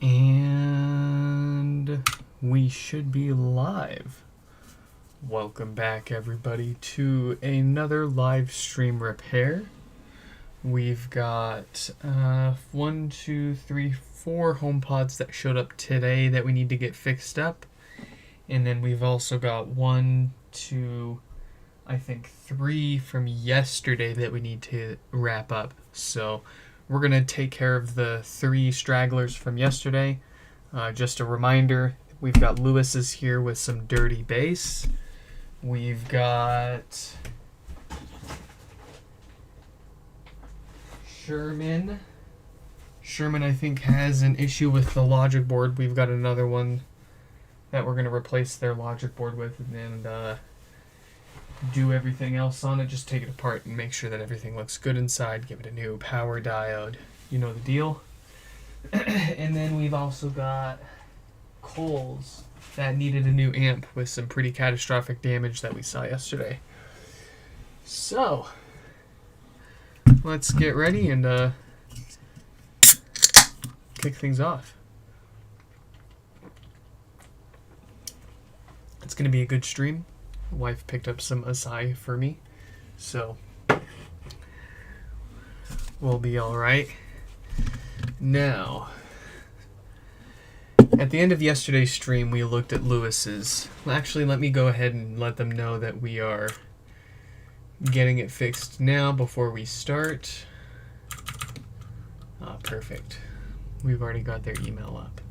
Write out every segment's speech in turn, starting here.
And we should be live. Welcome back, everybody, to another live stream repair. We've got 4 HomePods that showed up today that we need to get fixed up. And then we've also got 3 from yesterday that we need to wrap up. So we're going to take care of the 3 stragglers from yesterday. Just a reminder, we've got Lewis is here with some dirty bass. We've got Sherman. Sherman, I think, has an issue with the logic board. We've got another one that we're going to replace their logic board with and do everything else on it. Just take it apart and make sure that everything looks good inside. Give it a new power diode. You know the deal. And then we've also got Coles that needed a new amp with some pretty catastrophic damage that we saw yesterday. So let's get ready and kick things off. It's going to be a good stream. Wife picked up some acai for me, so we'll be all right. Now, at the end of yesterday's stream, we looked at Lewis's. Actually, let me go ahead and let them know that we are getting it fixed now before we start. Perfect. We've already got their email up.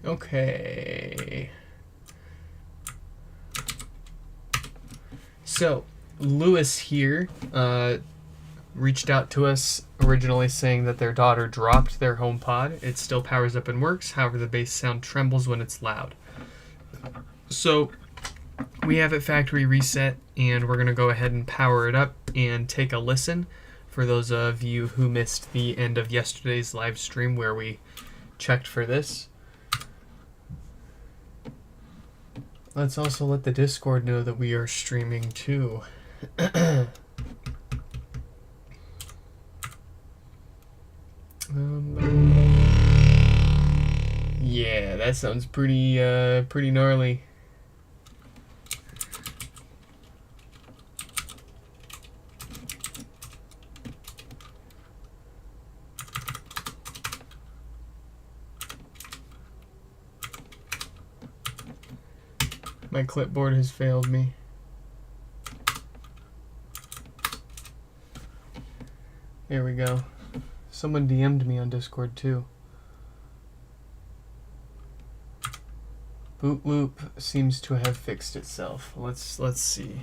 Okay. So, Lewis here reached out to us originally saying that their daughter dropped their HomePod. It still powers up and works, however the bass sound trembles when it's loud. So, we have it factory reset, and we're going to go ahead and power it up and take a listen for those of you who missed the end of yesterday's live stream where we checked for this. Let's also let the Discord know that we are streaming too. Yeah, that sounds pretty gnarly. My clipboard has failed me. There we go. Someone DM'd me on Discord too. Boot loop seems to have fixed itself. Let's see.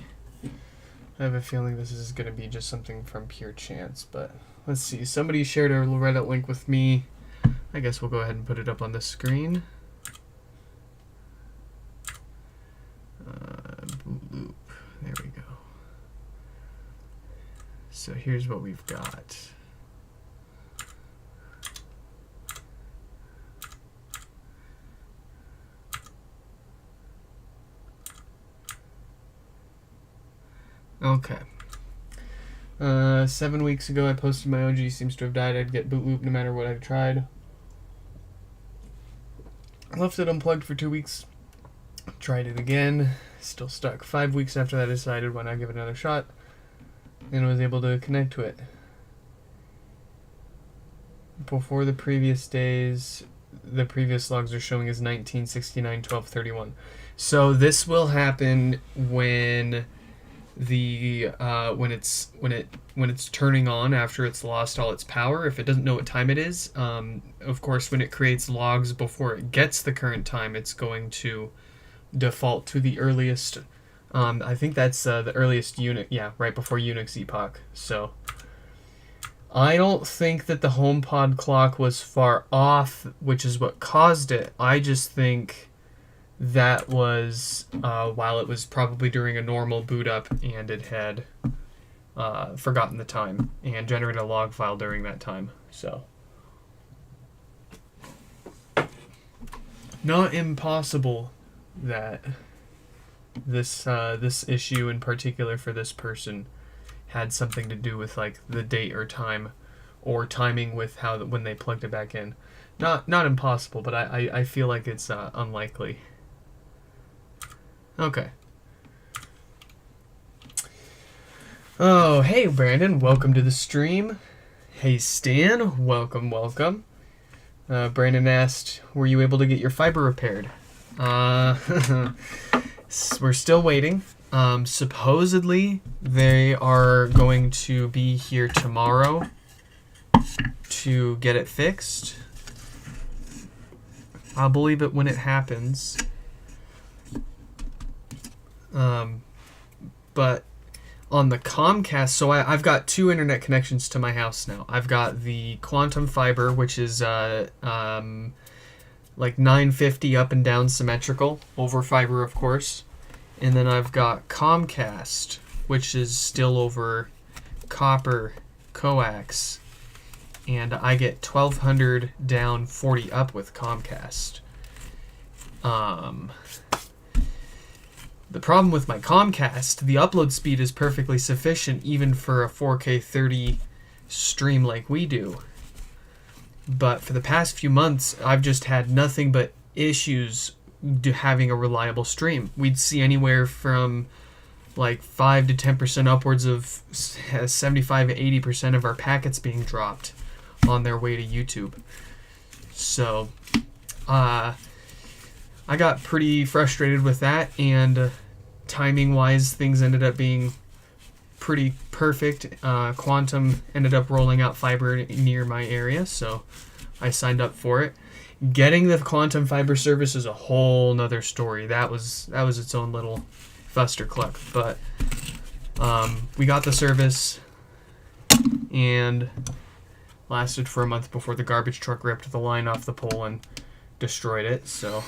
I have a feeling this is going to be just something from pure chance, but let's see. Somebody shared a Reddit link with me. I guess we'll go ahead and put it up on the screen. Boot loop. There we go. So here's what we've got. Okay. 7 weeks ago I posted my OG seems to have died. I'd get boot loop no matter what I tried. Left it unplugged for 2 weeks. Tried it again. Still stuck. 5 weeks after that I decided why not give it another shot. And was able to connect to it. Before the previous days, the previous logs are showing as 1969-12-31. So this will happen when the when it's turning on after it's lost all its power. If it doesn't know what time it is, of course, when it creates logs before it gets the current time, it's going to default to the earliest. I think that's the earliest unit. Yeah, right before Unix epoch. So I don't think that the HomePod clock was far off, which is what caused it. I just think that was while it was probably during a normal boot up and it had forgotten the time and generated a log file during that time. So not impossible that this issue in particular for this person had something to do with like the date or time or timing with when they plugged it back in. Not impossible, but I feel like it's unlikely. Okay. Oh, hey Brandon, welcome to the stream. Hey Stan, welcome. Brandon asked, were you able to get your fiber repaired? We're still waiting. Supposedly they are going to be here tomorrow to get it fixed. I'll believe it when it happens. But on the Comcast, so I've got 2 internet connections to my house now. I've got the Quantum Fiber, which is like 950 up and down symmetrical over fiber, of course. And then I've got Comcast, which is still over copper coax. And I get 1200 down, 40 up with Comcast. The problem with my Comcast, the upload speed is perfectly sufficient even for a 4K 30 stream like we do. But for the past few months, I've just had nothing but issues having a reliable stream. We'd see anywhere from like 5 to 10% upwards of 75 to 80% of our packets being dropped on their way to YouTube. So, I got pretty frustrated with that, and timing-wise, things ended up being pretty perfect. Quantum ended up rolling out fiber near my area, so I signed up for it. Getting the Quantum fiber service is a whole nother story. That was its own little fustercluck, but we got the service, and lasted for a month before the garbage truck ripped the line off the pole and destroyed it. So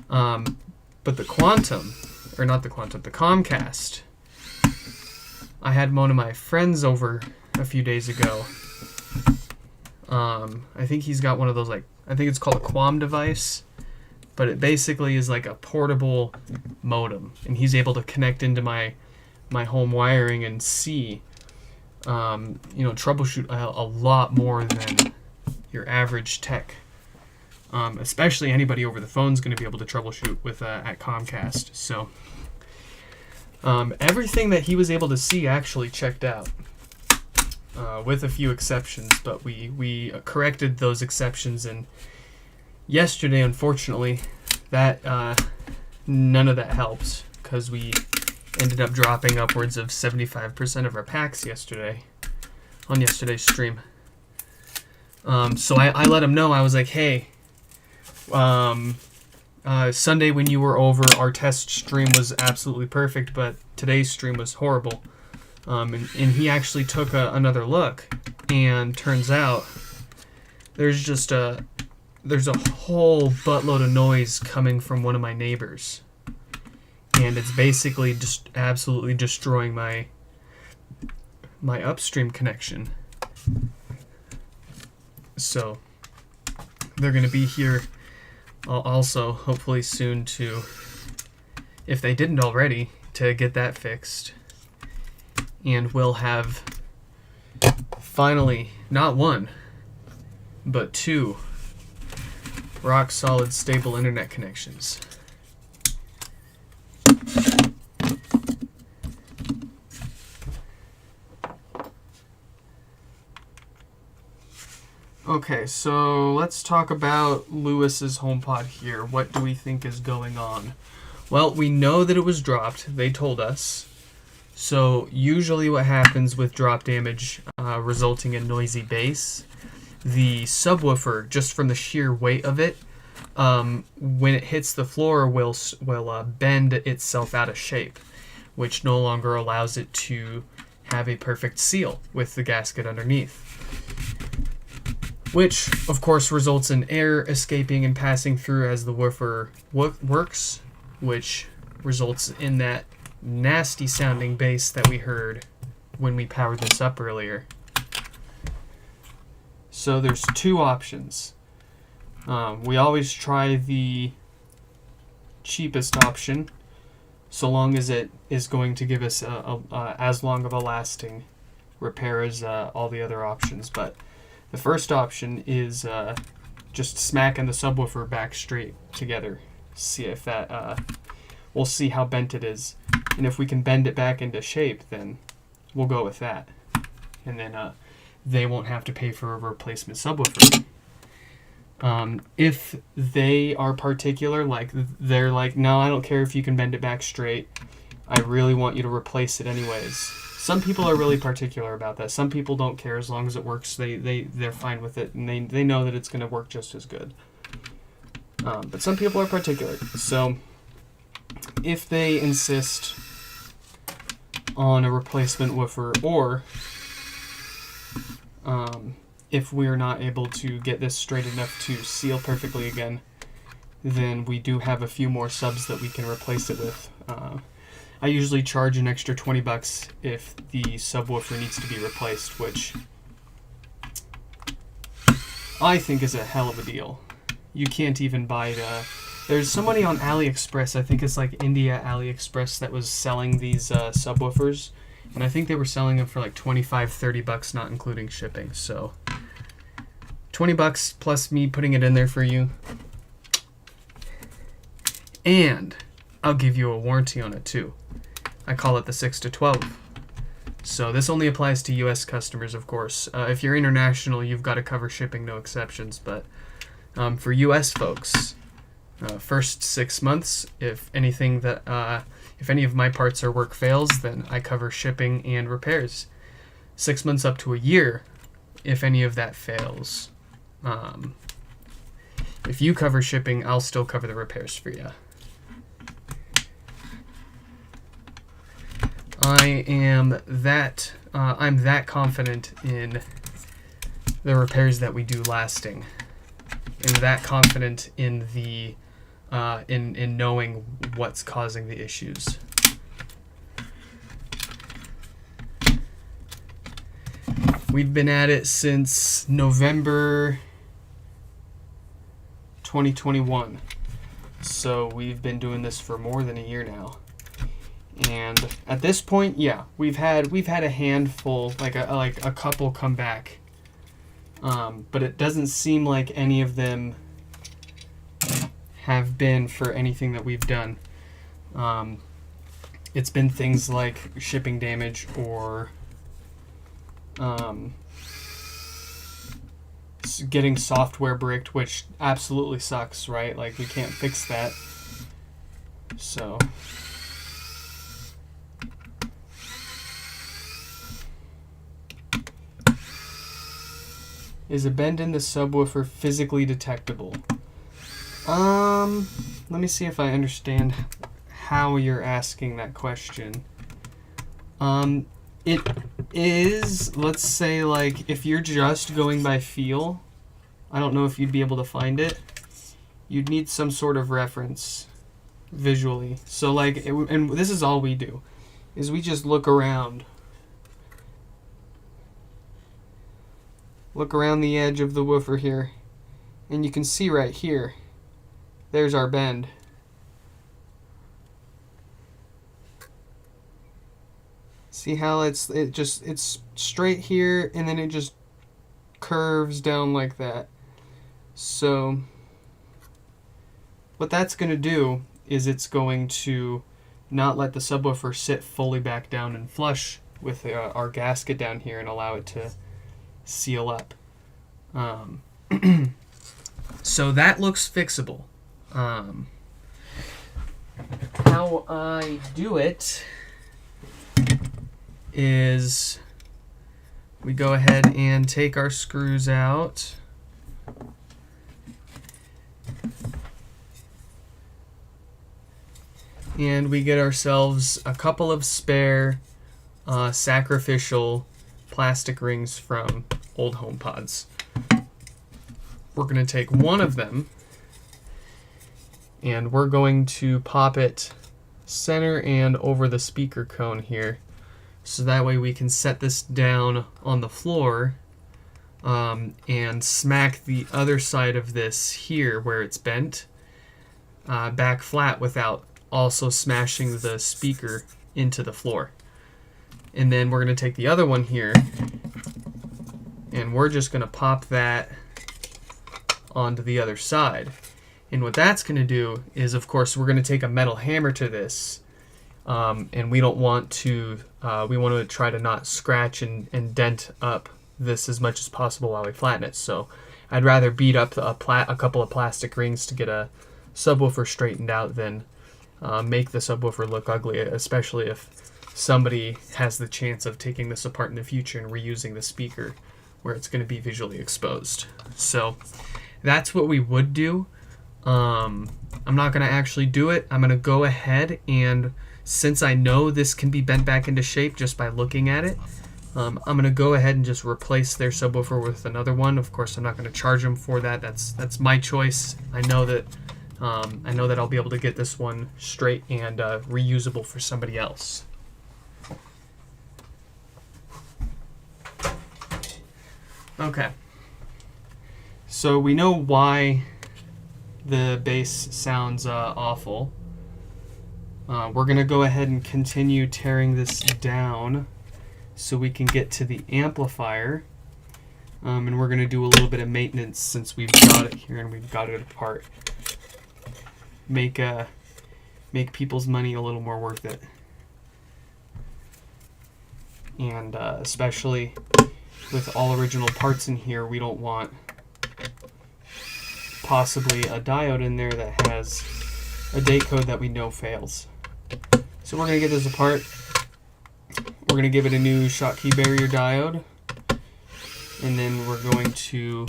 but the Comcast, I had one of my friends over a few days ago. I think he's got one of those, like, I think it's called a Quam device, but it basically is like a portable modem, and he's able to connect into my home wiring and see, troubleshoot a lot more than your average tech. Especially anybody over the phone is going to be able to troubleshoot with at Comcast. So everything that he was able to see actually checked out, with a few exceptions. But we corrected those exceptions, and yesterday, unfortunately, that none of that helps, because we ended up dropping upwards of 75% of our packs on yesterday's stream. So I let him know. I was like, hey, Sunday when you were over, our test stream was absolutely perfect, but today's stream was horrible. And he actually took another look, and turns out there's a whole buttload of noise coming from one of my neighbors, and it's basically just absolutely destroying my upstream connection. So they're going to be here also hopefully soon to, if they didn't already, to get that fixed. And we'll have finally not 1 but 2 rock solid stable internet connections. Okay, so let's talk about Lewis's HomePod here. What do we think is going on? Well, we know that it was dropped. They told us. So usually what happens with drop damage resulting in noisy bass, the subwoofer, just from the sheer weight of it, when it hits the floor, will bend itself out of shape, which no longer allows it to have a perfect seal with the gasket underneath. Which, of course, results in air escaping and passing through as the woofer works, which results in that nasty sounding bass that we heard when we powered this up earlier. So there's two options. We always try the cheapest option, so long as it is going to give us as long of a lasting repair as all the other options. But the first option is just smacking the subwoofer back straight together. See if that, we'll see how bent it is. And if we can bend it back into shape, then we'll go with that. And then they won't have to pay for a replacement subwoofer. If they are particular, like they're like, no, I don't care if you can bend it back straight. I really want you to replace it anyways. Some people are really particular about that. Some people don't care as long as it works. They're fine with it, and they know that it's going to work just as good. But some people are particular. So if they insist on a replacement woofer, or if we're not able to get this straight enough to seal perfectly again, then we do have a few more subs that we can replace it with. I usually charge an extra $20 if the subwoofer needs to be replaced, which I think is a hell of a deal. You can't even buy there's somebody on AliExpress, I think it's like India AliExpress, that was selling these subwoofers, and I think they were selling them for like $25-30, not including shipping. So $20 plus me putting it in there for you, and I'll give you a warranty on it too. I call it the 6 to 12. So this only applies to US customers, of course. If you're international, you've got to cover shipping, no exceptions. But for US folks, first 6 months, if any of my parts or work fails, then I cover shipping and repairs. 6 months up to a year, if any of that fails. If you cover shipping, I'll still cover the repairs for you. I'm that confident in the repairs that we do lasting, and that confident in the in knowing what's causing the issues. We've been at it since November 2021, so we've been doing this for more than a year now. And at this point, yeah, we've had a handful, like a couple come back, but it doesn't seem like any of them have been for anything that we've done. It's been things like shipping damage or getting software bricked, which absolutely sucks, right? Like, we can't fix that. So is a bend in the subwoofer physically detectable? Let me see if I understand how you're asking that question. It is, let's say, like, if you're just going by feel, I don't know if you'd be able to find it. You'd need some sort of reference visually. So, like, and this is all we do, is we just look around. Look around the edge of the woofer here, and you can see right here, there's our bend. See how it's straight here, and then it just curves down like that. So what that's going to do is it's going to not let the subwoofer sit fully back down and flush with our gasket down here and allow it to seal up. So that looks fixable. How I do it is we go ahead and take our screws out. And we get ourselves a couple of spare sacrificial plastic rings from old homepods. We're going to take one of them, and we're going to pop it center and over the speaker cone here. So that way we can set this down on the floor and smack the other side of this here where it's bent back flat without also smashing the speaker into the floor. And then we're going to take the other one here and we're just going to pop that onto the other side. And what that's going to do is, of course, we're going to take a metal hammer to this, and we don't want to, we want to try to not scratch and dent up this as much as possible while we flatten it. So I'd rather beat up a couple of plastic rings to get a subwoofer straightened out than make the subwoofer look ugly, especially if somebody has the chance of taking this apart in the future and reusing the speaker where it's going to be visually exposed. So that's what we would do. I'm not going to actually do it. I'm going to go ahead and, since I know this can be bent back into shape just by looking at it, I'm going to go ahead and just replace their subwoofer with another one. Of course, I'm not going to charge them for that. That's my choice. I know that I'll be able to get this one straight and reusable for somebody else. Okay. So we know why the bass sounds awful. We're going to go ahead and continue tearing this down so we can get to the amplifier. And we're going to do a little bit of maintenance since we've got it here and we've got it apart. Make people's money a little more worth it. And especially with all original parts in here, we don't want possibly a diode in there that has a date code that we know fails. So we're going to get this apart. We're going to give it a new Schottky barrier diode, and then we're going to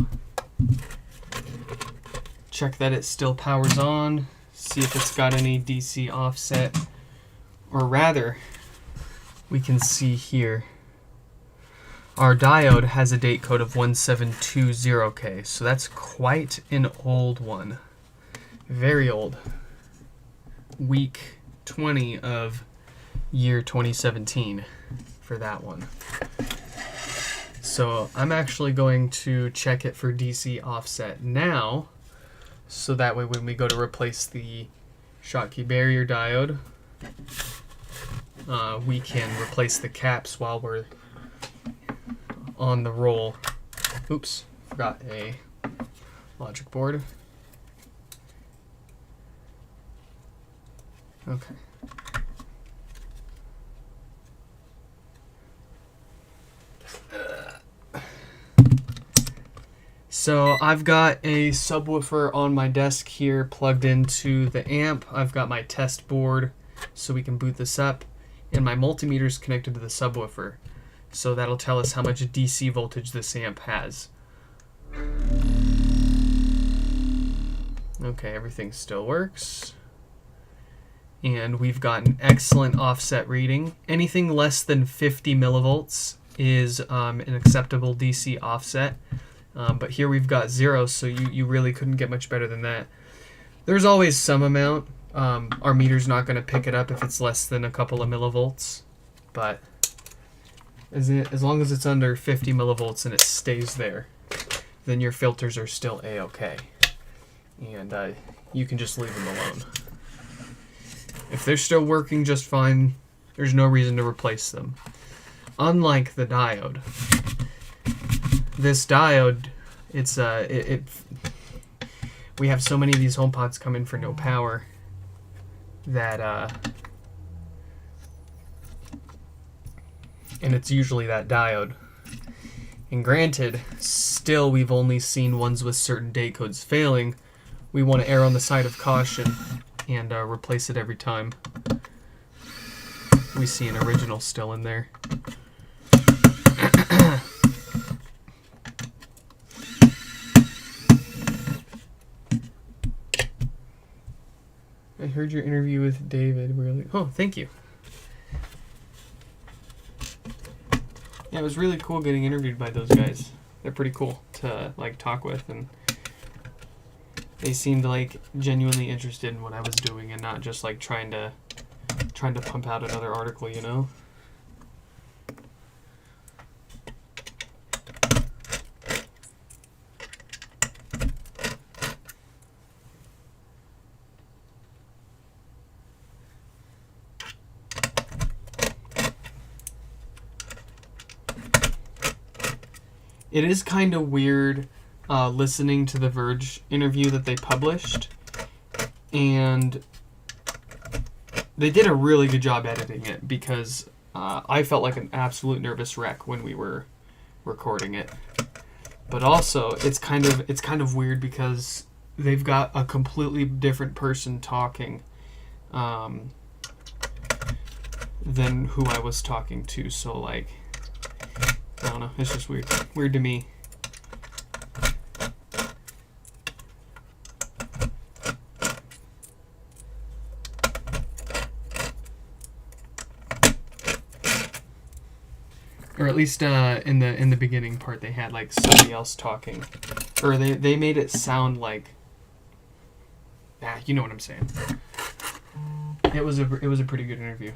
check that it still powers on, see if it's got any DC offset, or rather, we can see here our diode has a date code of 1720K, so that's quite an old one. Very old. Week 20 of year 2017 for that one. So I'm actually going to check it for DC offset now, so that way when we go to replace the Schottky barrier diode, we can replace the caps while we're on the roll. Oops, forgot a logic board. Okay. So I've got a subwoofer on my desk here plugged into the amp. I've got my test board so we can boot this up, and my multimeter is connected to the subwoofer. So that'll tell us how much DC voltage this amp has. Okay, everything still works. And we've got an excellent offset reading. Anything less than 50 millivolts is an acceptable DC offset. But here we've got 0, so you really couldn't get much better than that. There's always some amount. Our meter's not going to pick it up if it's less than a couple of millivolts. But as long as it's under 50 millivolts and it stays there, then your filters are still A-okay. And you can just leave them alone. If they're still working just fine, there's no reason to replace them. Unlike the diode. This diode, we have so many of these HomePods come in for no power that and it's usually that diode. And granted, still we've only seen ones with certain date codes failing. We want to err on the side of caution and replace it every time we see an original still in there. I heard your interview with David. Really? Oh, thank you. Yeah, it was really cool getting interviewed by those guys. They're pretty cool to talk with, and they seemed genuinely interested in what I was doing and not just trying to trying to pump out another article, you know? It is kind of weird listening to the Verge interview that they published, and they did a really good job editing it, because I felt like an absolute nervous wreck when we were recording it. But also, it's kind of weird because they've got a completely different person talking than who I was talking to. So, like, I don't know. It's just weird. Weird to me. Or at least in the beginning part, they had like somebody else talking, or they made it sound like, you know what I'm saying. It was a pretty good interview.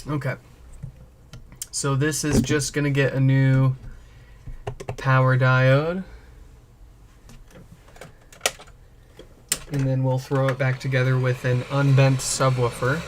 Okay. So this is just going to get a new power diode. And then we'll throw it back together with an unbent subwoofer.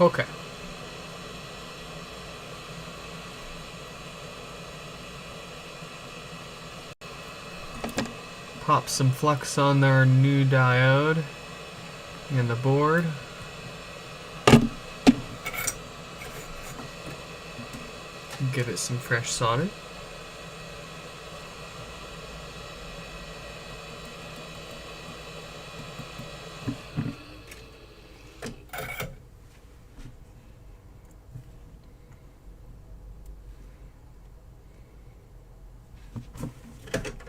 Okay. Pop some flux on our new diode and the board. Give it some fresh solder.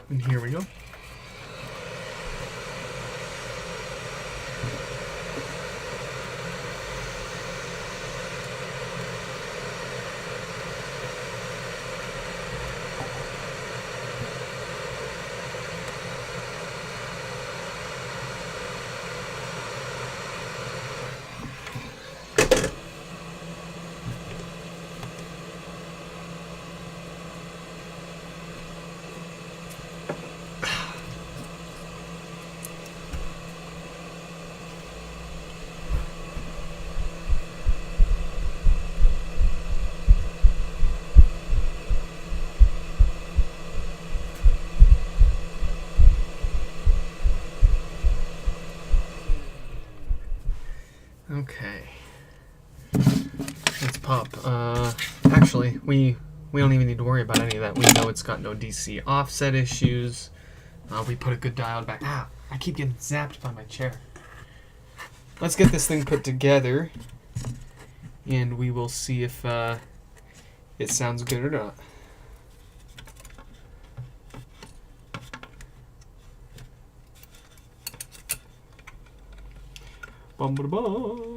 And here we go. Okay. Let's pop. Actually, we don't even need to worry about any of that. We know it's got no DC offset issues. We put a good diode back. I keep getting zapped by my chair. Let's get this thing put together, and we will see if it sounds good or not. Bum ba bum.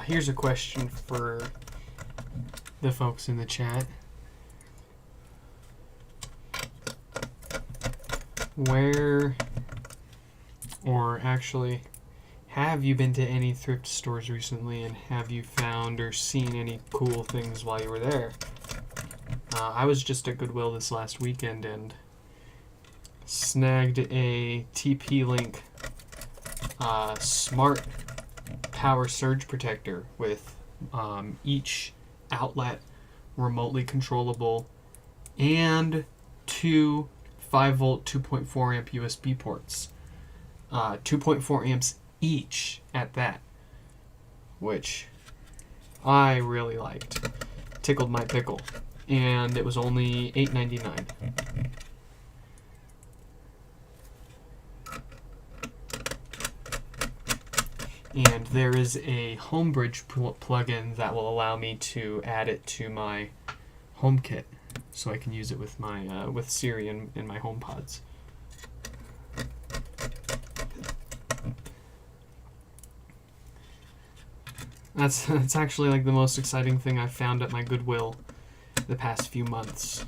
Here's a question for the folks in the chat. Where, or actually, have you been to any thrift stores recently, and have you found or seen any cool things while you were there? I was just at Goodwill this last weekend and snagged a TP-Link smart power surge protector with each outlet remotely controllable and two 5-volt 2.4 amp USB ports, 2.4 amps each at that, which I really liked. Tickled my pickle, and it was only $8.99. And there is a Homebridge plugin that will allow me to add it to my HomeKit, so I can use it with my with Siri in my HomePods. That's actually like the most exciting thing I've found at my Goodwill the past few months.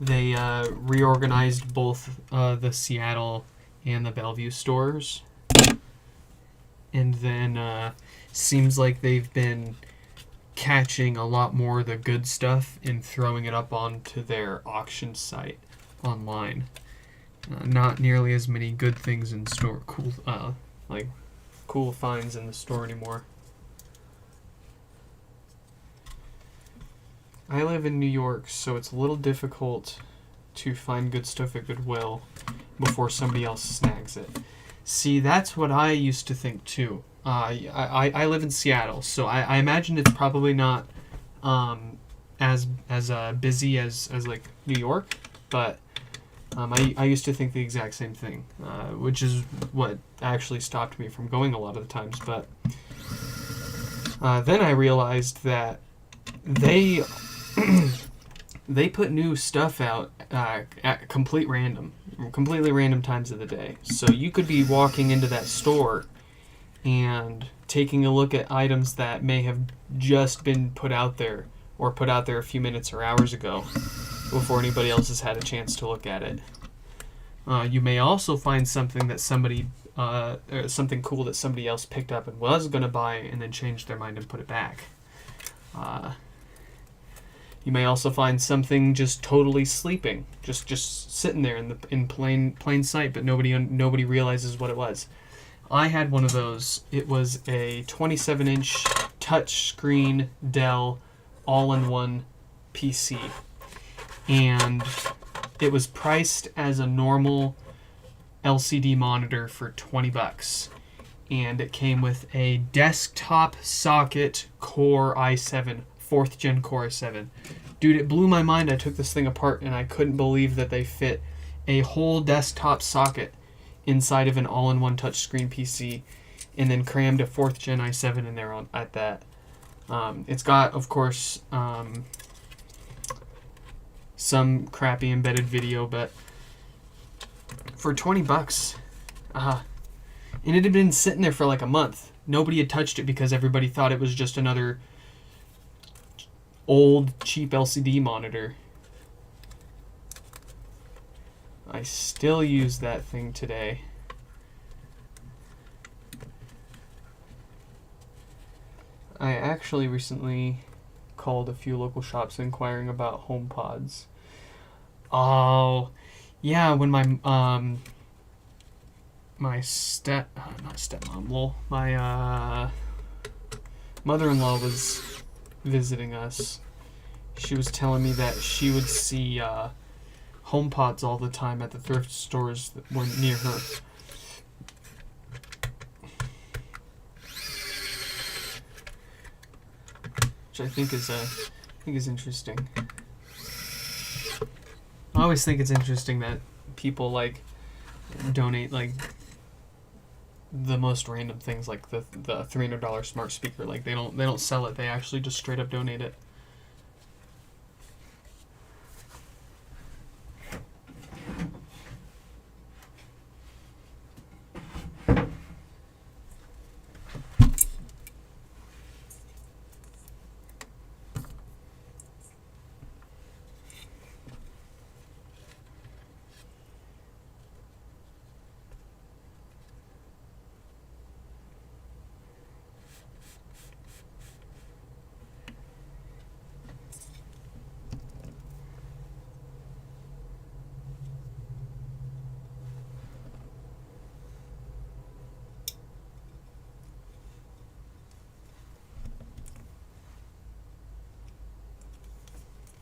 They reorganized both the Seattle and the Bellevue stores, and then seems like they've been catching a lot more of the good stuff and throwing it up onto their auction site online. Not nearly as many good things in store, cool finds in the store anymore. I live in New York, so it's a little difficult to find good stuff at Goodwill before somebody else snags it. See, that's what I used to think too. I live in Seattle, so I imagine it's probably not as busy as like New York, but I used to think the exact same thing, which is what actually stopped me from going a lot of the times. But then I realized that they put new stuff out at completely random times of the day. So you could be walking into that store and taking a look at items that may have just been put out there, or put out there a few minutes or hours ago before anybody else has had a chance to look at it. You may also find something that something cool that somebody else picked up and was going to buy and then changed their mind and put it back. You may also find something just totally sleeping, just sitting there in plain sight, but nobody realizes what it was. I had one of those. It was a 27-inch touchscreen Dell all-in-one PC, and it was priced as a normal LCD monitor for $20, and it came with a desktop socket Core i7, 4th gen Core i7. Dude, it blew my mind. I took this thing apart and I couldn't believe that they fit a whole desktop socket inside of an all-in-one touchscreen PC and then crammed a 4th gen i7 in there at that. It's got, of course, some crappy embedded video, but for $20, and it had been sitting there for like a month. Nobody had touched it because everybody thought it was just another old cheap LCD monitor. I still use that thing today. I actually recently called a few local shops inquiring about HomePods. Oh, yeah, when my my mother-in-law was visiting us, she was telling me that she would see HomePods all the time at the thrift stores that were near her. Which I think is interesting. I always think it's interesting that people like donate like the most random things, like the $300 smart speaker. Like they don't sell it; they actually just straight up donate it.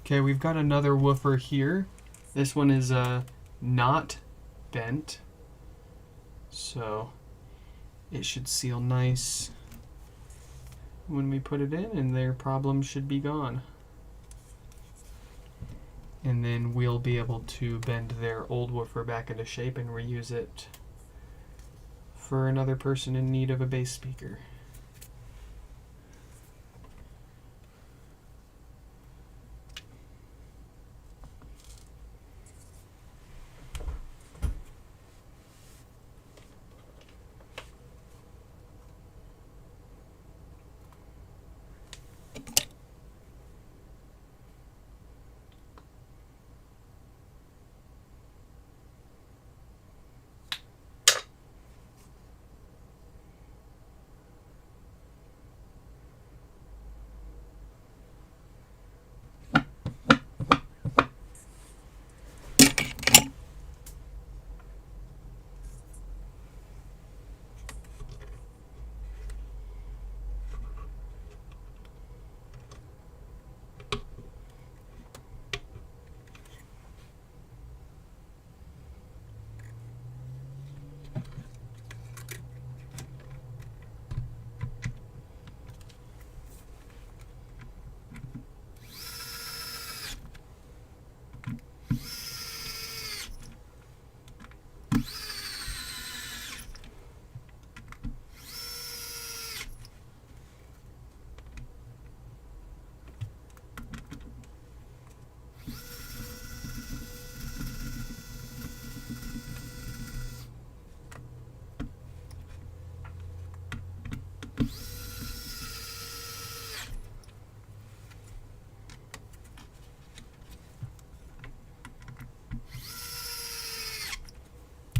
Okay, we've got another woofer here. This one is not bent, so it should seal nice when we put it in, and their problem should be gone. And then we'll be able to bend their old woofer back into shape and reuse it for another person in need of a bass speaker.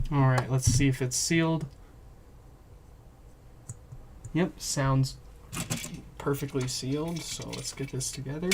Alright, let's see if it's sealed. Yep, sounds perfectly sealed, so let's get this together.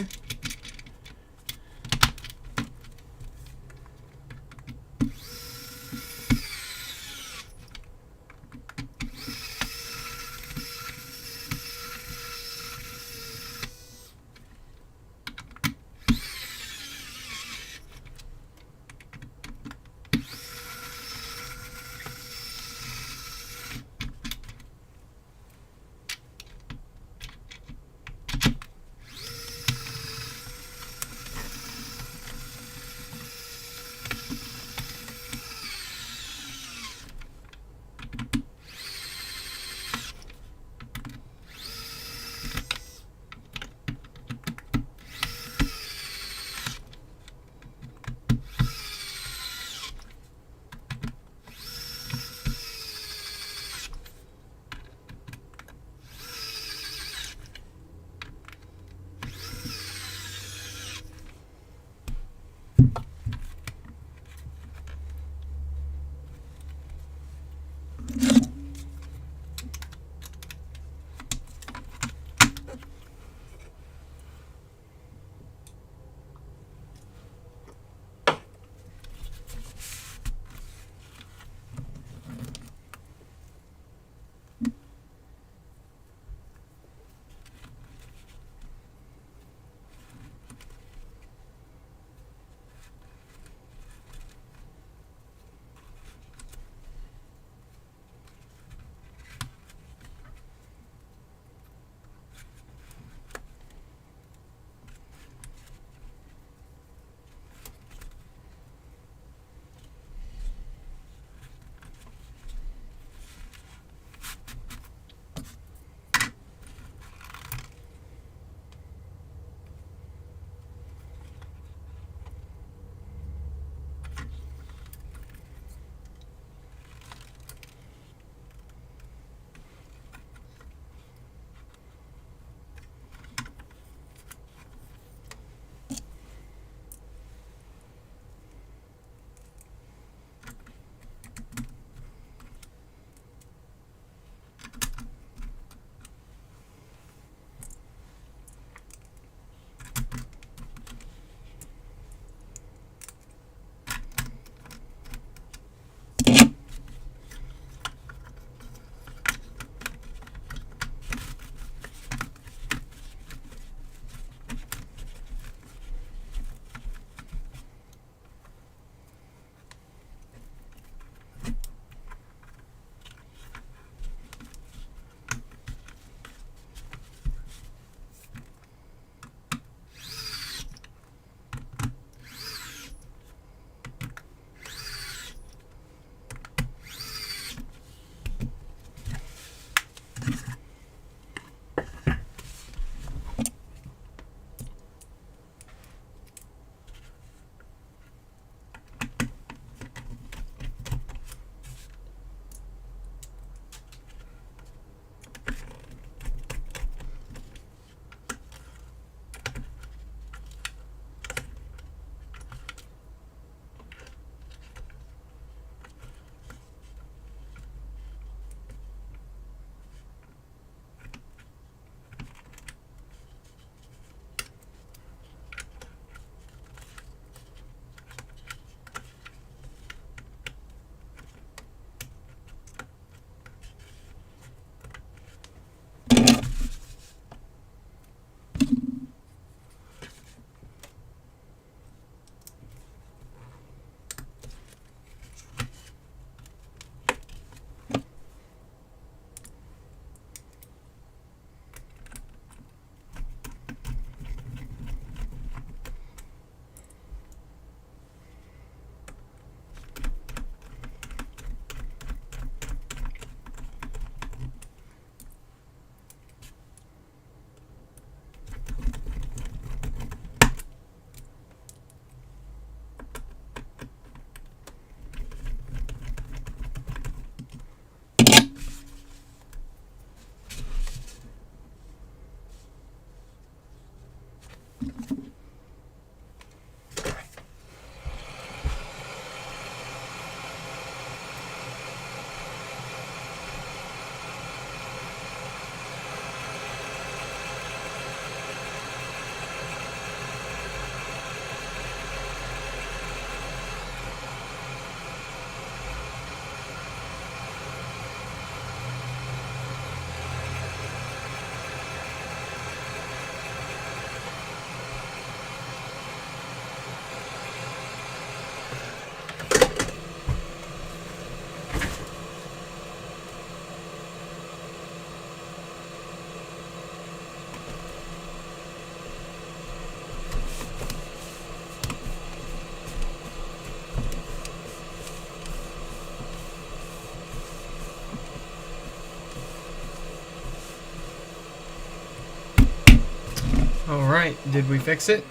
right, did we fix it?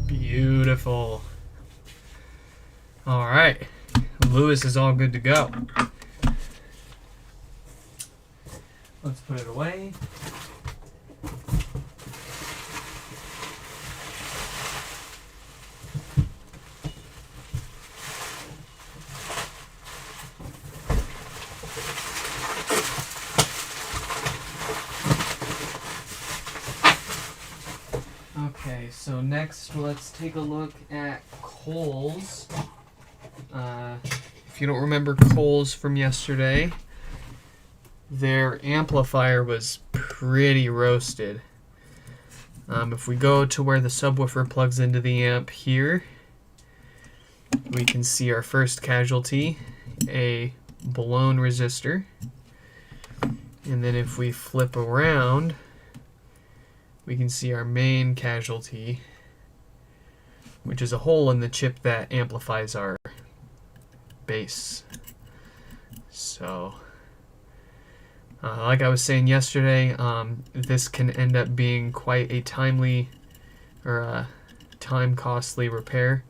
Beautiful. All right, Lewis is all good to go. Let's put it away. Okay, so next let's take a look at Coles. If you don't remember Coles from yesterday, their amplifier was pretty roasted. If we go to where the subwoofer plugs into the amp here, we can see our first casualty, a blown resistor. And then if we flip around, we can see our main casualty, which is a hole in the chip that amplifies our bass. So, like I was saying yesterday, this can end up being quite a timely or a time-costly repair,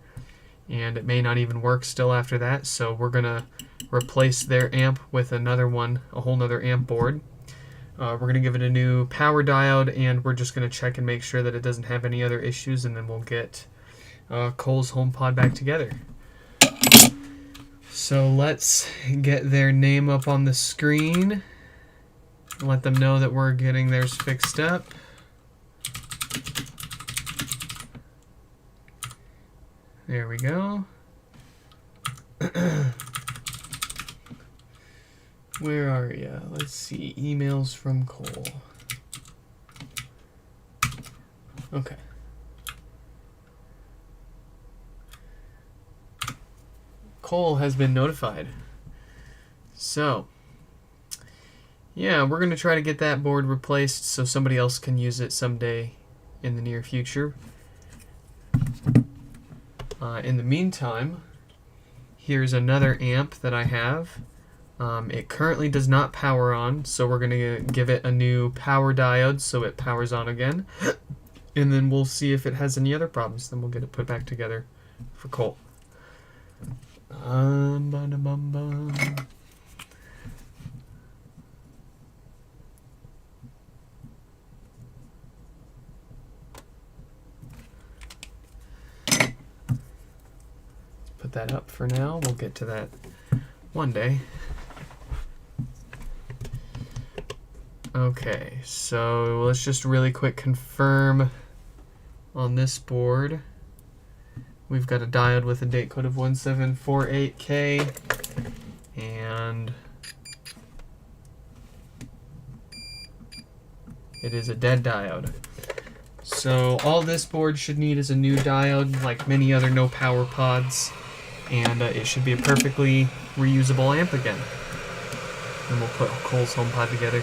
and it may not even work still after that. So we're gonna replace their amp with another one, a whole nother amp board. We're going to give it a new power diode, and we're just going to check and make sure that it doesn't have any other issues, and then we'll get Cole's HomePod back together. So let's get their name up on the screen. Let them know that we're getting theirs fixed up. There we go. Where are ya? Let's see. Emails from Cole. Okay. Cole has been notified. So, yeah, we're going to try to get that board replaced so somebody else can use it someday in the near future. In the meantime, here's another amp that I have. It currently does not power on, so we're going to give it a new power diode so it powers on again. And then we'll see if it has any other problems. Then we'll get it put back together for Cole. Put that up for now. We'll get to that one day. Okay, so let's just really quick confirm on this board. We've got a diode with a date code of 1748K, and it is a dead diode. So all this board should need is a new diode, like many other no power pods, and it should be a perfectly reusable amp again. And we'll put Cole's HomePod together.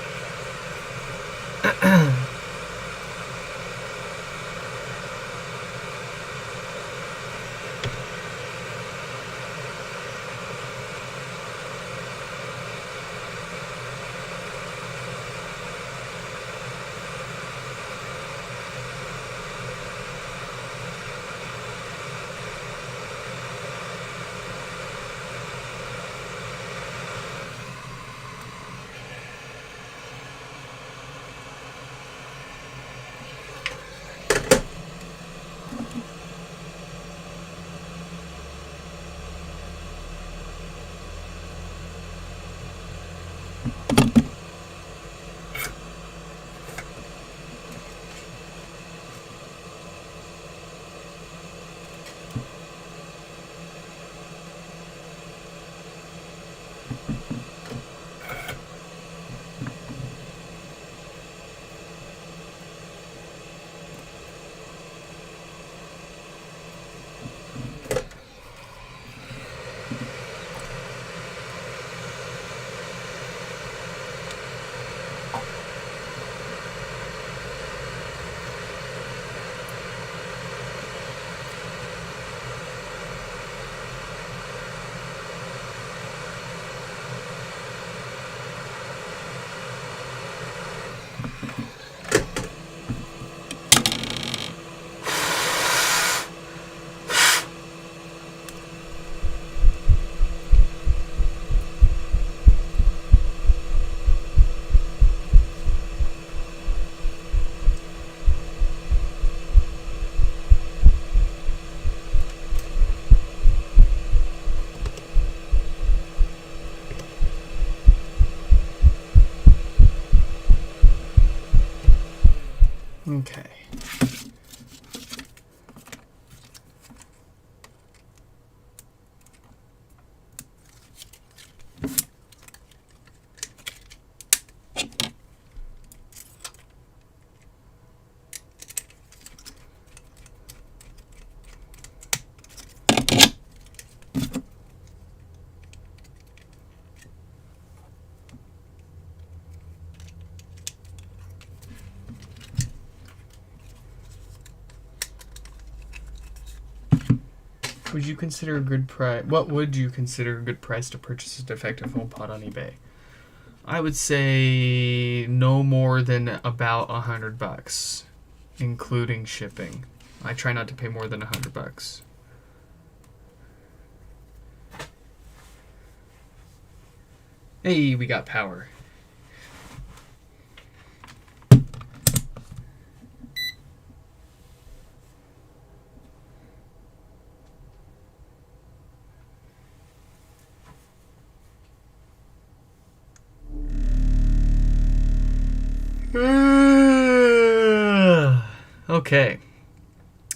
Okay. Would you consider a good price? What would you consider a good price to purchase a defective HomePod on eBay? I would say no more than about $100, including shipping. I try not to pay more than $100. Hey, we got power. Okay,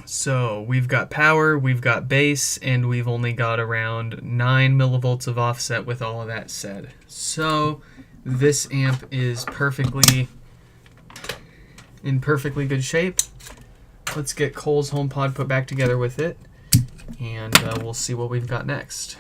so we've got power, we've got base, and we've only got around 9 millivolts of offset with all of that said. So this amp is in perfectly good shape. Let's get Cole's HomePod put back together with it, and we'll see what we've got next.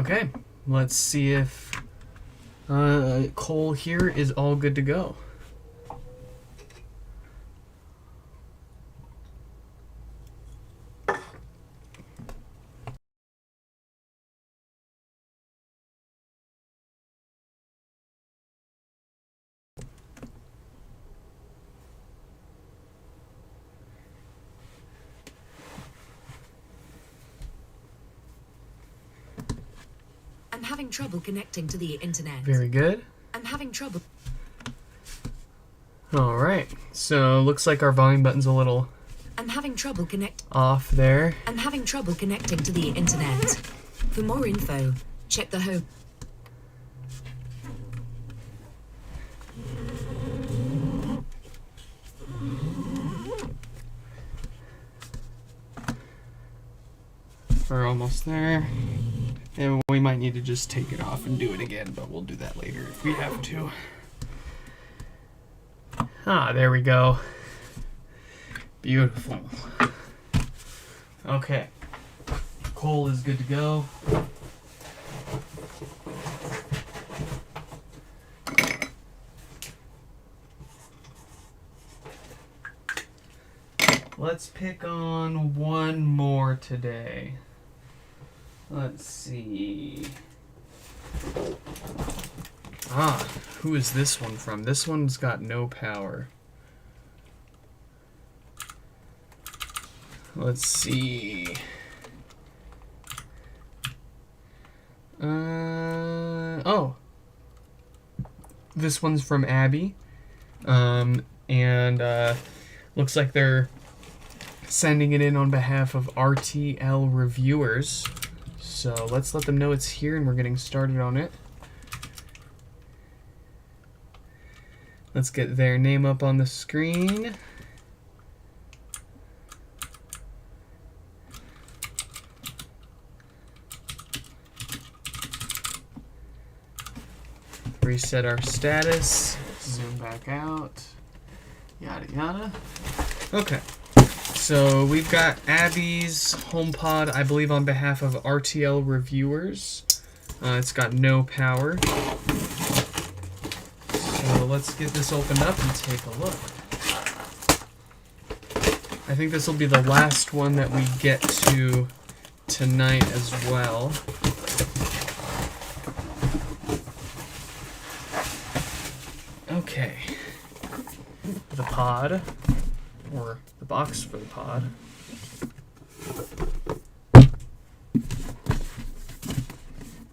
Okay, let's see if Cole here is all good to go. I'm having trouble connecting to the internet. Very good. I'm having trouble. All right, so looks like our volume button's a little I'm having trouble off there. I'm having trouble connecting to the internet. For more info, check the home. We're almost there. And we might need to just take it off and do it again, but we'll do that later if we have to. Ah, there we go. Beautiful. Okay. Cole is good to go. Let's pick on one more today. Let's see. Ah, who is this one from? This one's got no power. Let's see. Oh. This one's from Abby. Looks like they're sending it in on behalf of RTL Reviewers. So let's let them know it's here and we're getting started on it. Let's get their name up on the screen. Reset our status. Zoom back out. Yada yada. Okay. So we've got Abby's HomePod, I believe on behalf of RTL Reviewers. It's got no power. So let's get this opened up and take a look. I think this will be the last one that we get to tonight as well. Okay. The pod, or the box for the pod.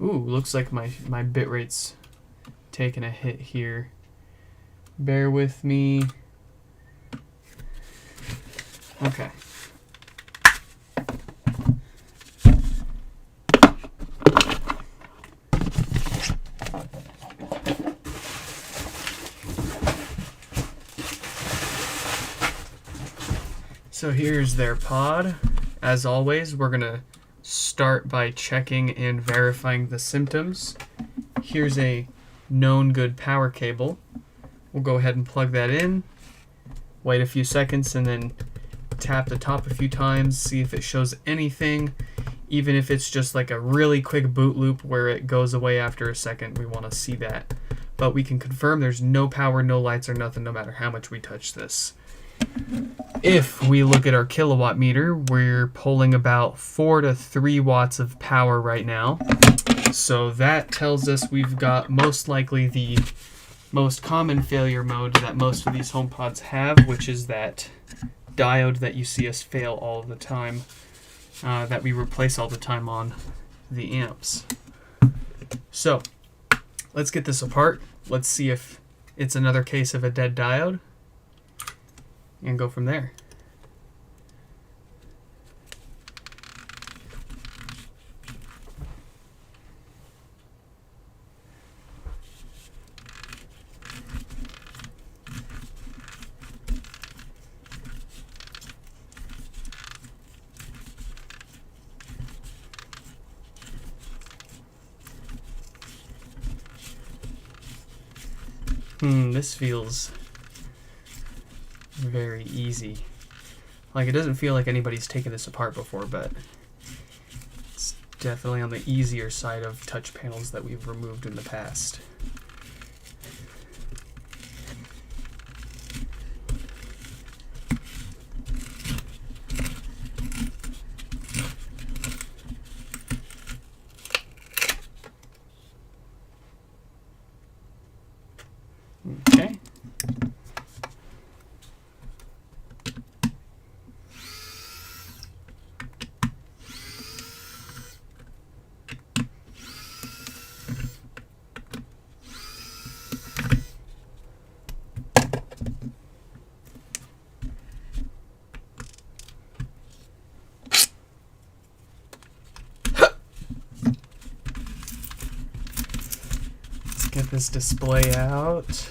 Ooh, looks like my bit rate's taking a hit here. Bear with me. Okay. So here's their pod. As always, we're gonna start by checking and verifying the symptoms. Here's a known good power cable. We'll go ahead and plug that in, wait a few seconds, and then tap the top a few times, see if it shows anything. Even if it's just like a really quick boot loop where it goes away after a second, we want to see that. But we can confirm there's no power, no lights, or nothing, no matter how much we touch this. If we look at our kilowatt meter, we're pulling about 4 to 3 watts of power right now. So that tells us we've got most likely the most common failure mode that most of these HomePods have, which is that diode that you see us fail all of the time, that we replace all the time on the amps. So let's get this apart. Let's see if it's another case of a dead diode, and go from there. This feels very easy. Like, it doesn't feel like anybody's taken this apart before, but it's definitely on the easier side of touch panels that we've removed in the past. Okay. Let's get this display out.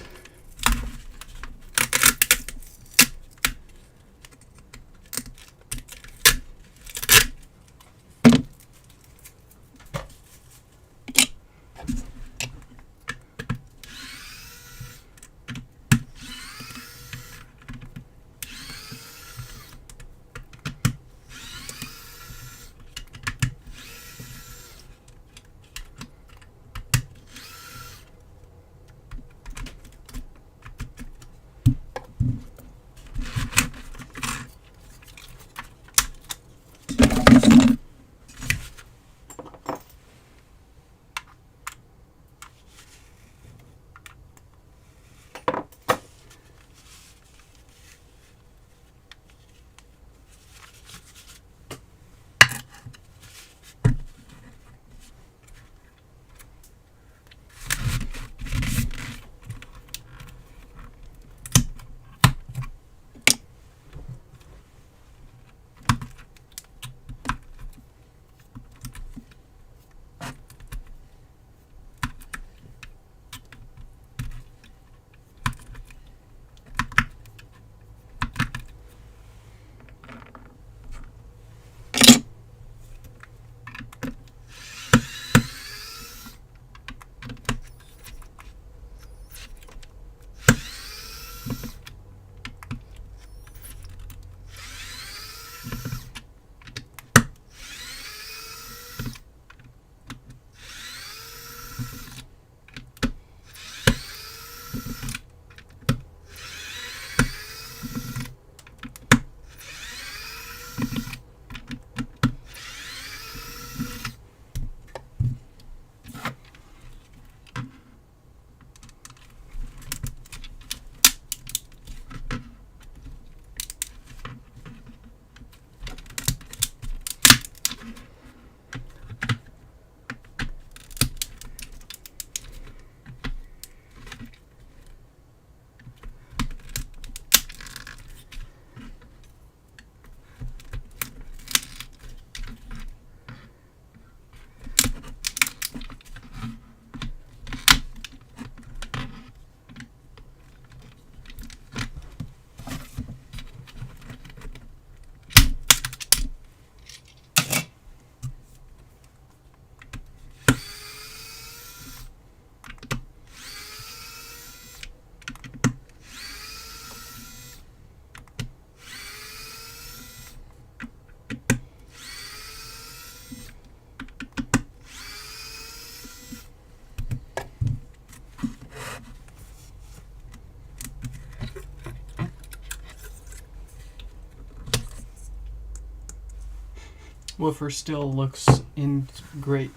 Woofer still looks in great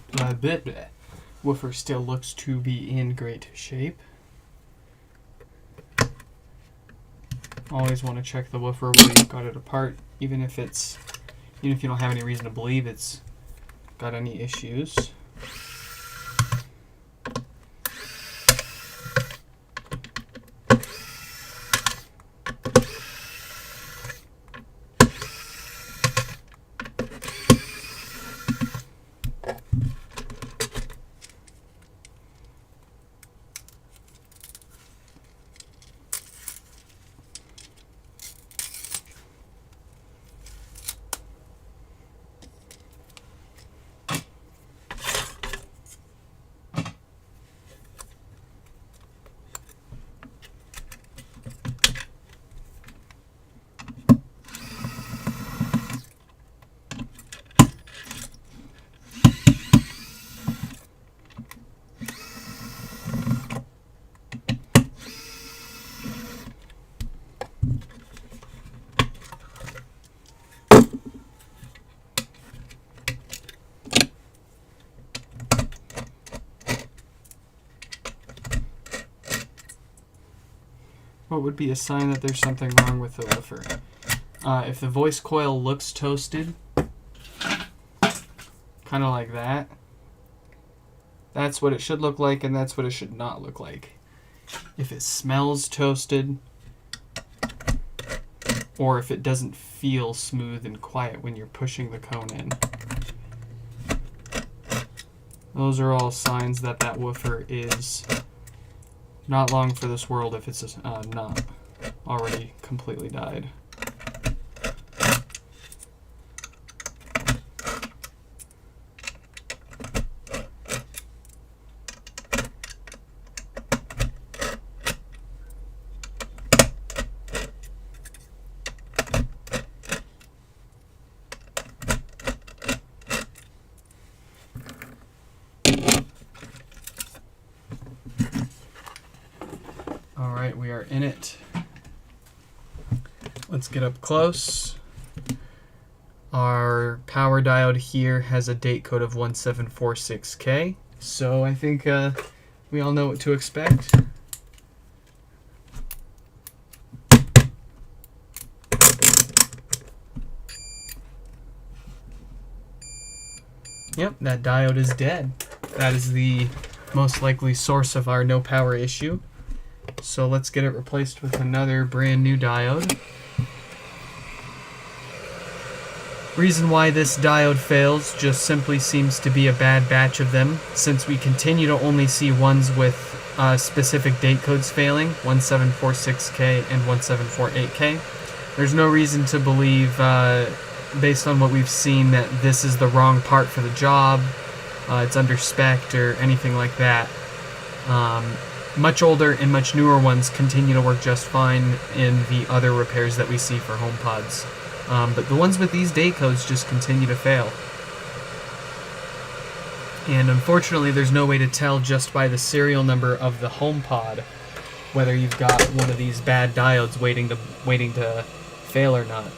Woofer still looks to be in great shape. Always want to check the woofer when you've got it apart, even if you don't have any reason to believe it's got any issues. What would be a sign that there's something wrong with the woofer? If the voice coil looks toasted, kind of like that, that's what it should look like, and that's what it should not look like. If it smells toasted, or if it doesn't feel smooth and quiet when you're pushing the cone in, those are all signs that that woofer is not long for this world if it's not already completely died. Alright, we are in it. Let's get up close. Our power diode here has a date code of 1746K, so I think we all know what to expect. Yep, that diode is dead. That is the most likely source of our no power issue. So let's get it replaced with another brand new diode. Reason why this diode fails just simply seems to be a bad batch of them, since we continue to only see ones with specific date codes failing, 1746K and 1748K. There's no reason to believe, based on what we've seen, that this is the wrong part for the job, it's under spec or anything like that. Much older and much newer ones continue to work just fine in the other repairs that we see for HomePods. But the ones with these date codes just continue to fail. And unfortunately, there's no way to tell just by the serial number of the HomePod whether you've got one of these bad diodes waiting to fail or not.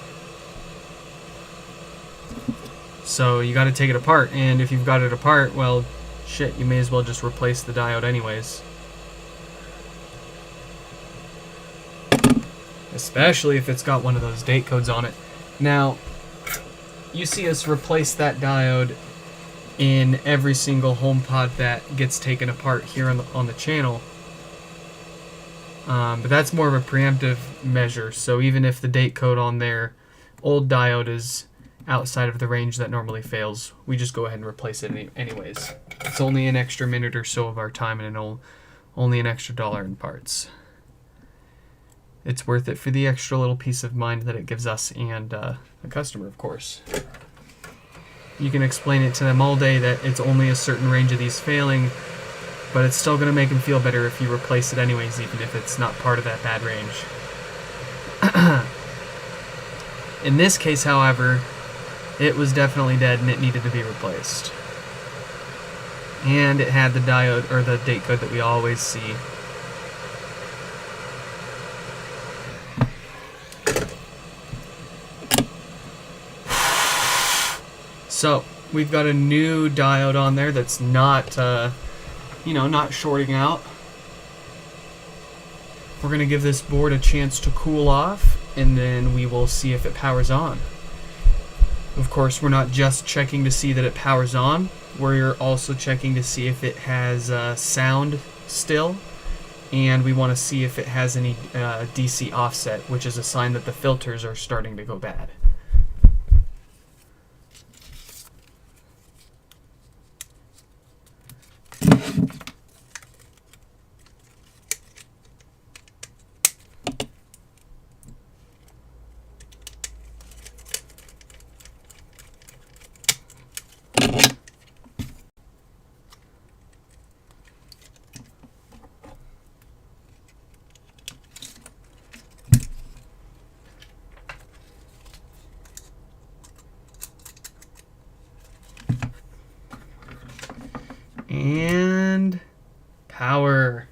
So you got to take it apart, and if you've got it apart, well, shit, you may as well just replace the diode anyways. Especially if it's got one of those date codes on it. Now, you see us replace that diode in every single HomePod that gets taken apart here on the channel. But that's more of a preemptive measure, so even if the date code on their old diode is outside of the range that normally fails, we just go ahead and replace it anyways. It's only an extra minute or so of our time and only an extra $1 in parts. It's worth it for the extra little peace of mind that it gives us and the customer, of course. You can explain it to them all day that it's only a certain range of these failing, but it's still going to make them feel better if you replace it anyways, even if it's not part of that bad range. In this case, however, it was definitely dead and it needed to be replaced. And it had the diode, or the date code that we always see. So, we've got a new diode on there that's not, not shorting out. We're going to give this board a chance to cool off, and then we will see if it powers on. Of course, we're not just checking to see that it powers on, we're also checking to see if it has sound still, and we want to see if it has any DC offset, which is a sign that the filters are starting to go bad. And power.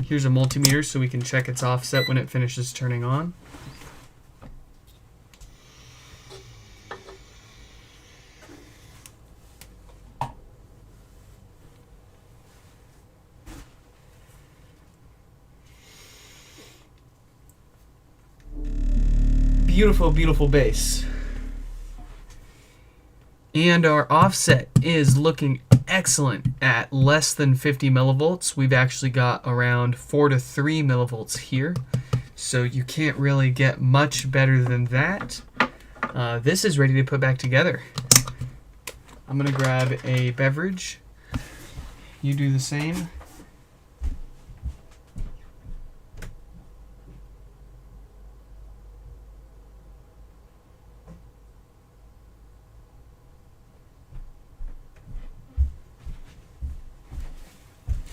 Here's a multimeter so we can check its offset when it finishes turning on. beautiful, beautiful bass. And our offset is looking excellent at less than 50 millivolts. We've actually got around 4 to 3 millivolts here. So you can't really get much better than that. This is ready to put back together. I'm gonna grab a beverage. You do the same.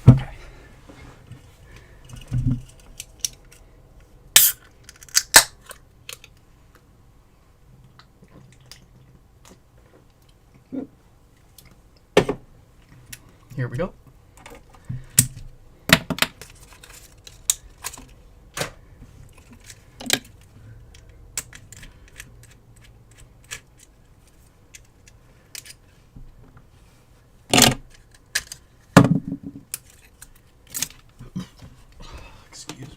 Okay. Here we go. Excuse me.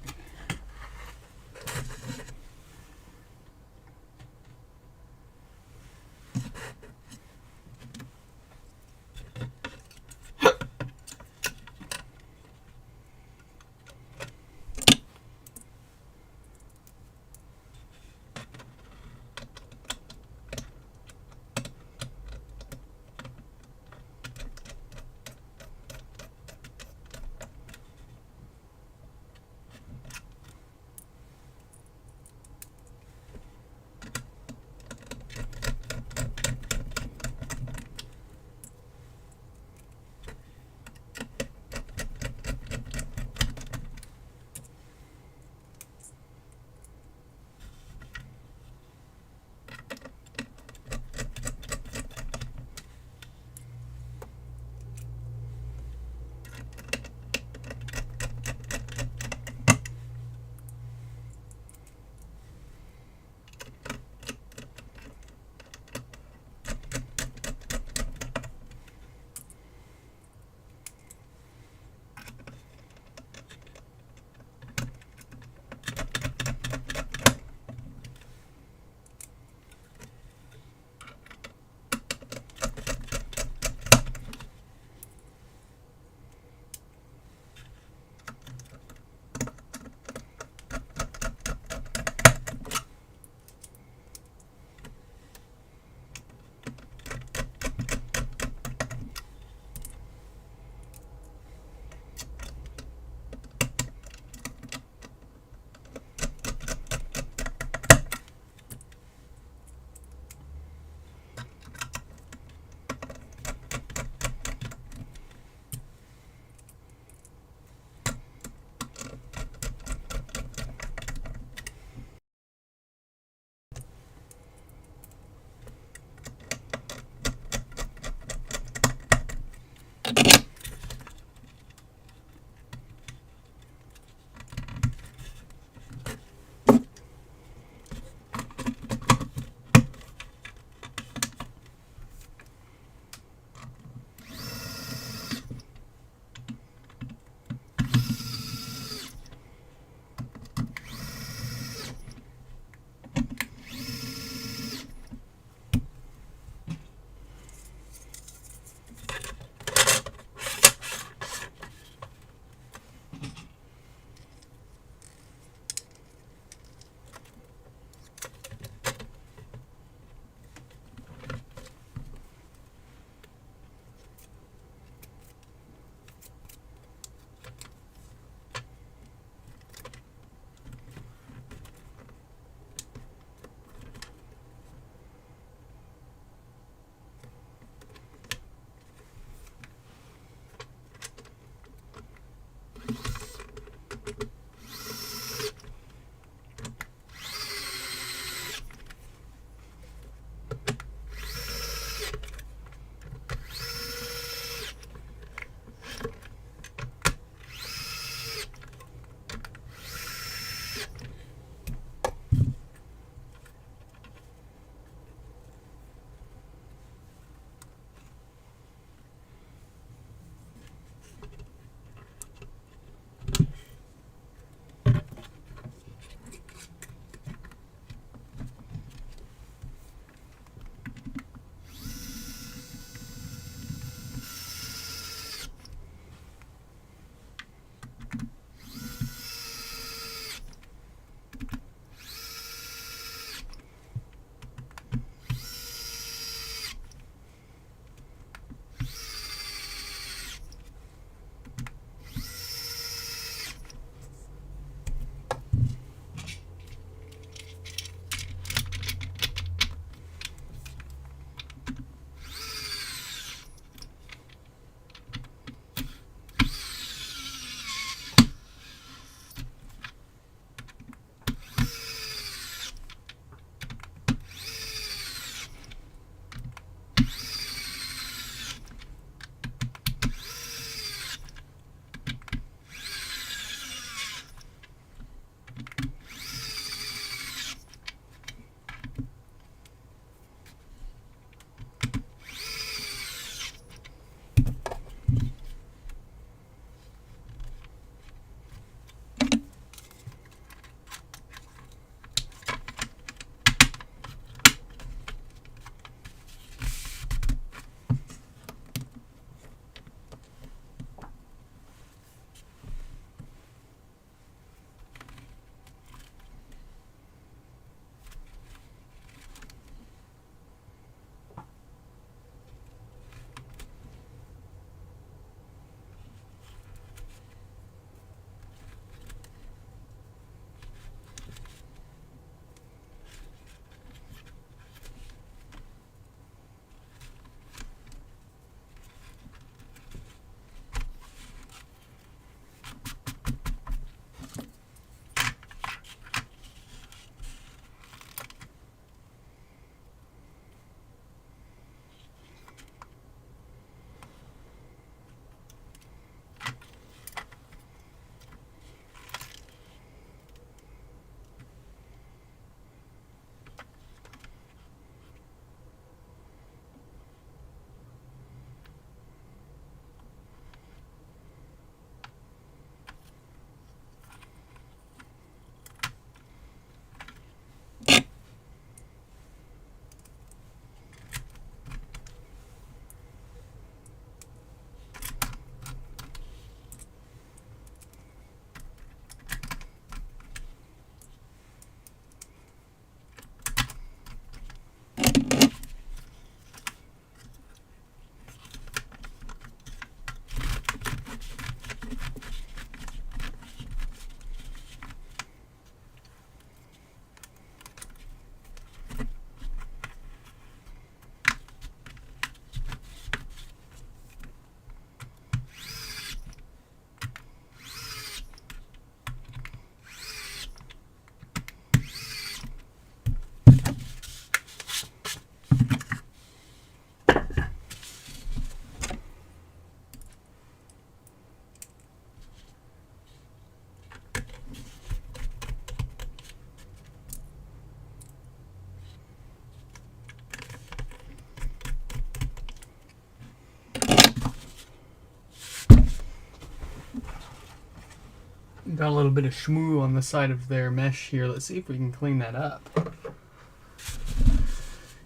Got a little bit of shmoo on the side of their mesh here. Let's see if we can clean that up.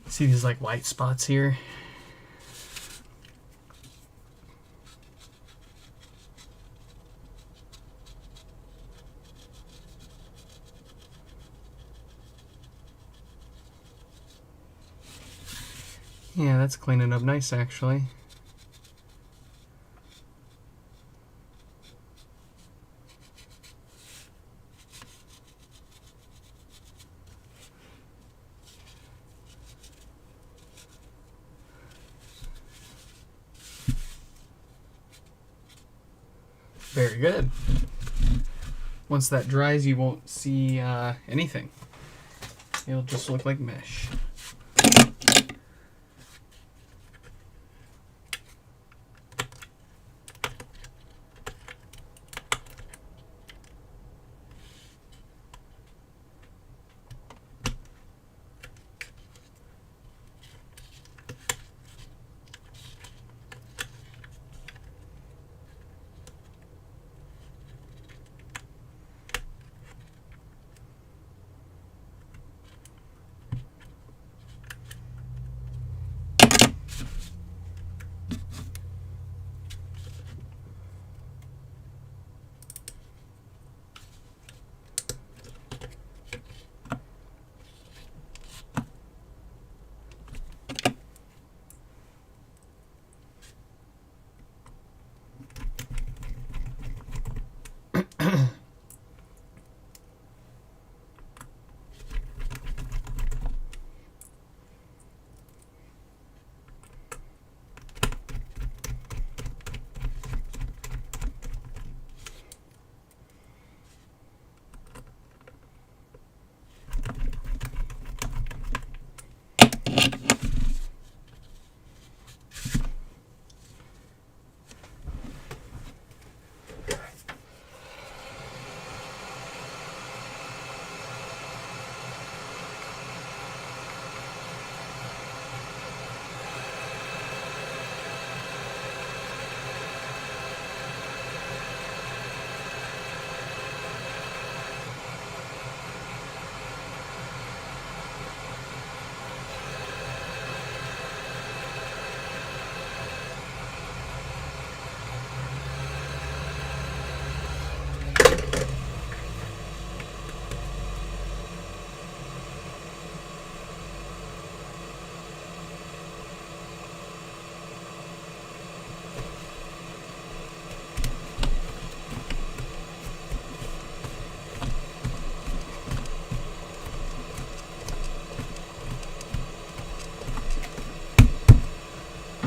See these like white spots here? Yeah, that's cleaning up nice actually. Very good. Once that dries, you won't see anything. It'll just look like mesh.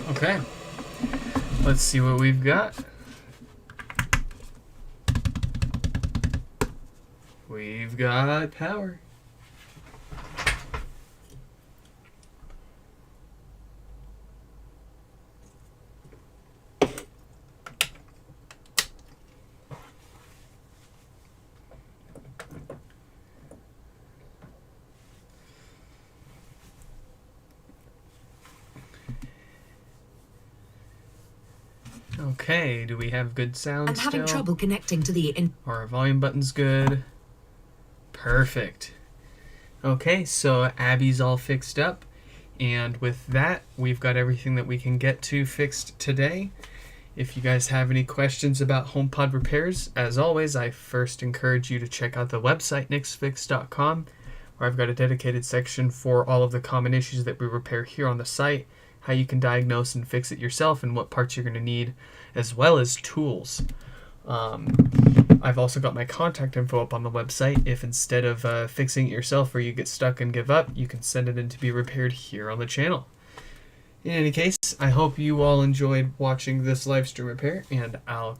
Okay, let's see what we've got. We've got power. Okay, do we have good sound I'm having still? trouble connecting to the Our volume button's good. Perfect. Okay, so Abby's all fixed up. And with that, we've got everything that we can get to fixed today. If you guys have any questions about HomePod repairs, as always, I first encourage you to check out the website, nixfix.com, where I've got a dedicated section for all of the common issues that we repair here on the site, how you can diagnose and fix it yourself, and what parts you're going to need, as well as tools. I've also got my contact info up on the website. If instead of fixing it yourself or you get stuck and give up, you can send it in to be repaired here on the channel. In any case, I hope you all enjoyed watching this live stream repair, and I'll